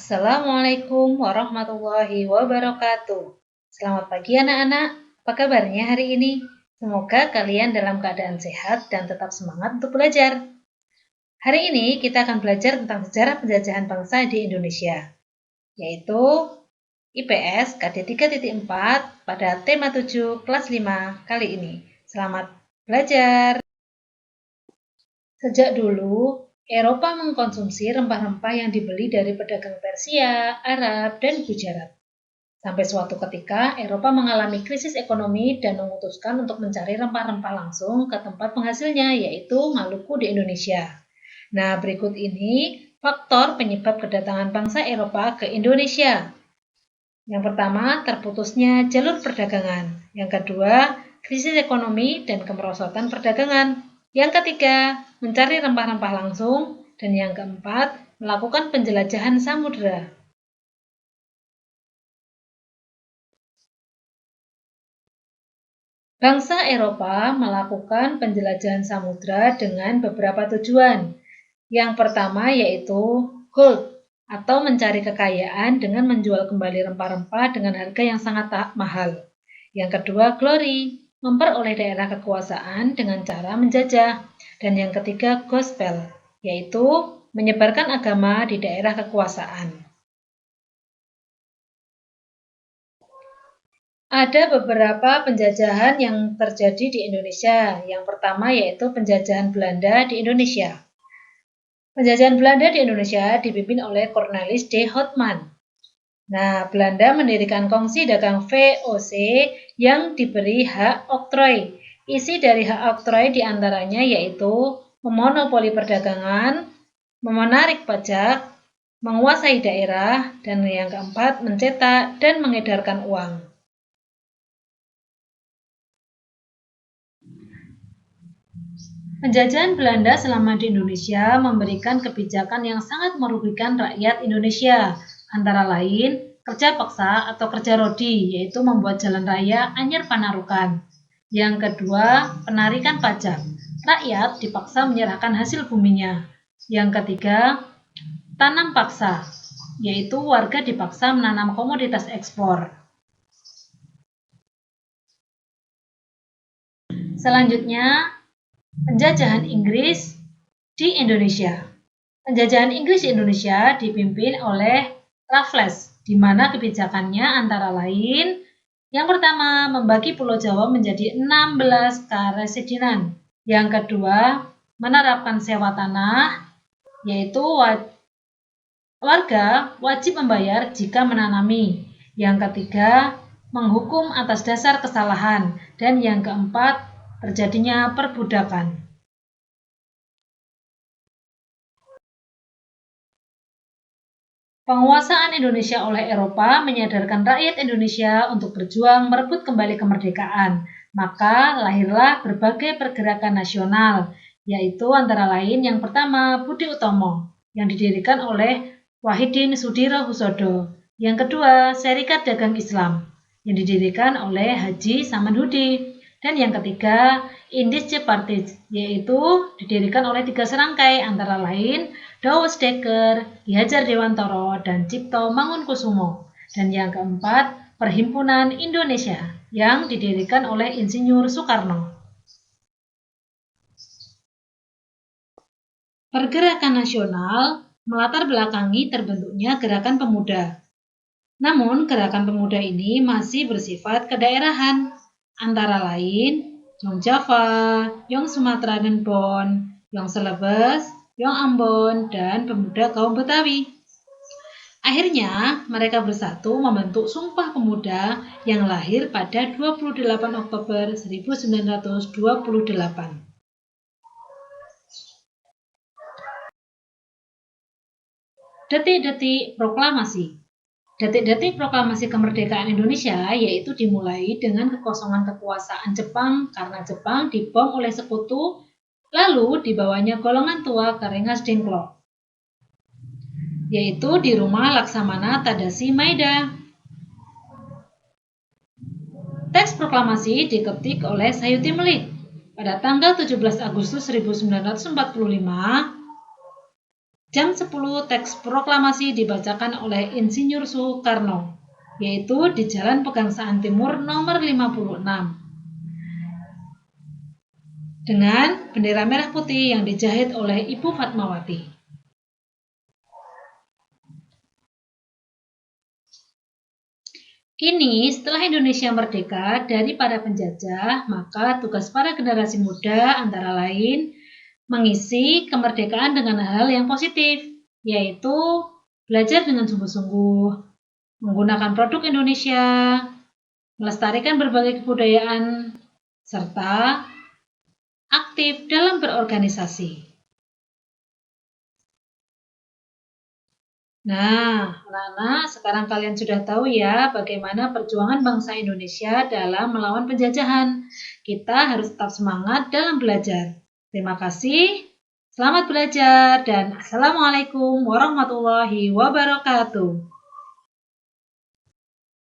Assalamualaikum warahmatullahi wabarakatuh. Selamat pagi anak-anak, apa kabarnya hari ini? Semoga kalian dalam keadaan sehat dan tetap semangat untuk belajar. Hari ini kita akan belajar tentang sejarah penjajahan bangsa di Indonesia, yaitu IPS KD 3.4 pada tema 7 kelas 5 kali ini. Selamat belajar! Sejak dulu, Eropa mengkonsumsi rempah-rempah yang dibeli dari pedagang Persia, Arab, dan Gujarat. Sampai suatu ketika, Eropa mengalami krisis ekonomi dan memutuskan untuk mencari rempah-rempah langsung ke tempat penghasilnya, yaitu Maluku di Indonesia. Nah, berikut ini faktor penyebab kedatangan bangsa Eropa ke Indonesia. Yang pertama, terputusnya jalur perdagangan. Yang kedua, krisis ekonomi dan kemerosotan perdagangan. Yang ketiga, mencari rempah-rempah langsung. Dan yang keempat, melakukan penjelajahan samudera. Bangsa Eropa melakukan penjelajahan samudera dengan beberapa tujuan. Yang pertama yaitu gold, atau mencari kekayaan dengan menjual kembali rempah-rempah dengan harga yang sangat mahal. Yang kedua, glory, memperoleh daerah kekuasaan dengan cara menjajah. Dan yang ketiga, gospel, yaitu menyebarkan agama di daerah kekuasaan. Ada beberapa penjajahan yang terjadi di Indonesia. Yang pertama yaitu penjajahan Belanda di Indonesia. Penjajahan Belanda di Indonesia dipimpin oleh Cornelis de Houtman. Nah, Belanda mendirikan kongsi dagang VOC yang diberi hak oktroy. Isi dari hak oktroy diantaranya yaitu memonopoli perdagangan, menarik pajak, menguasai daerah, dan yang keempat mencetak dan mengedarkan uang. Penjajahan Belanda selama di Indonesia memberikan kebijakan yang sangat merugikan rakyat Indonesia, antara lain kerja paksa atau kerja rodi, yaitu membuat jalan raya anyar panarukan. Yang kedua, penarikan pajak. Rakyat dipaksa menyerahkan hasil buminya. Yang ketiga, tanam paksa, yaitu warga dipaksa menanam komoditas ekspor. Selanjutnya, penjajahan Inggris di Indonesia. Penjajahan Inggris di Indonesia dipimpin oleh Raffles, di mana kebijakannya antara lain yang pertama, membagi Pulau Jawa menjadi 16 karesidenan. Yang kedua, menerapkan sewa tanah, yaitu warga wajib membayar jika menanami. Yang ketiga, menghukum atas dasar kesalahan. Dan yang keempat, terjadinya perbudakan. Penguasaan Indonesia oleh Eropa menyadarkan rakyat Indonesia untuk berjuang merebut kembali kemerdekaan. Maka lahirlah berbagai pergerakan nasional, yaitu antara lain yang pertama Budi Utomo, yang didirikan oleh Wahidin Sudirohusodo. Yang kedua, Serikat Dagang Islam, yang didirikan oleh Haji Samanhudi. Dan yang ketiga, Indische Partij, yaitu didirikan oleh 3 serangkai antara lain Douwe Dekker, Ki Hajar Dewantoro, dan Cipto Mangunkusumo. Dan yang keempat, Perhimpunan Indonesia yang didirikan oleh Insinyur Soekarno. Pergerakan nasional melatar belakangi terbentuknya Gerakan Pemuda. Namun, Gerakan Pemuda ini masih bersifat kedaerahan, antara lain Yong Java, Yong Sumatera dan Bon, Yong Celebes, Yong Ambon, dan pemuda kaum Betawi. Akhirnya, mereka bersatu membentuk Sumpah Pemuda yang lahir pada 28 Oktober 1928. Detik-detik proklamasi. Detik-detik proklamasi kemerdekaan Indonesia yaitu dimulai dengan kekosongan kekuasaan Jepang karena Jepang dibom oleh sekutu, lalu dibawanya golongan tua ke Rengas Dengklok, yaitu di rumah Laksamana Tadashi Maeda. Teks proklamasi diketik oleh Sayuti Melik pada tanggal 17 Agustus 1945 Jam 10 teks proklamasi dibacakan oleh Insinyur Soekarno, yaitu di Jalan Pegangsaan Timur nomor 56. Dengan bendera merah putih yang dijahit oleh Ibu Fatmawati. Kini, setelah Indonesia merdeka dari para penjajah, maka tugas para generasi muda antara lain mengisi kemerdekaan dengan hal yang positif, yaitu belajar dengan sungguh-sungguh, menggunakan produk Indonesia, melestarikan berbagai kebudayaan, serta aktif dalam berorganisasi. Nah, anak-anak, sekarang kalian sudah tahu ya bagaimana perjuangan bangsa Indonesia dalam melawan penjajahan. Kita harus tetap semangat dalam belajar. Terima kasih, selamat belajar, dan Assalamualaikum warahmatullahi wabarakatuh.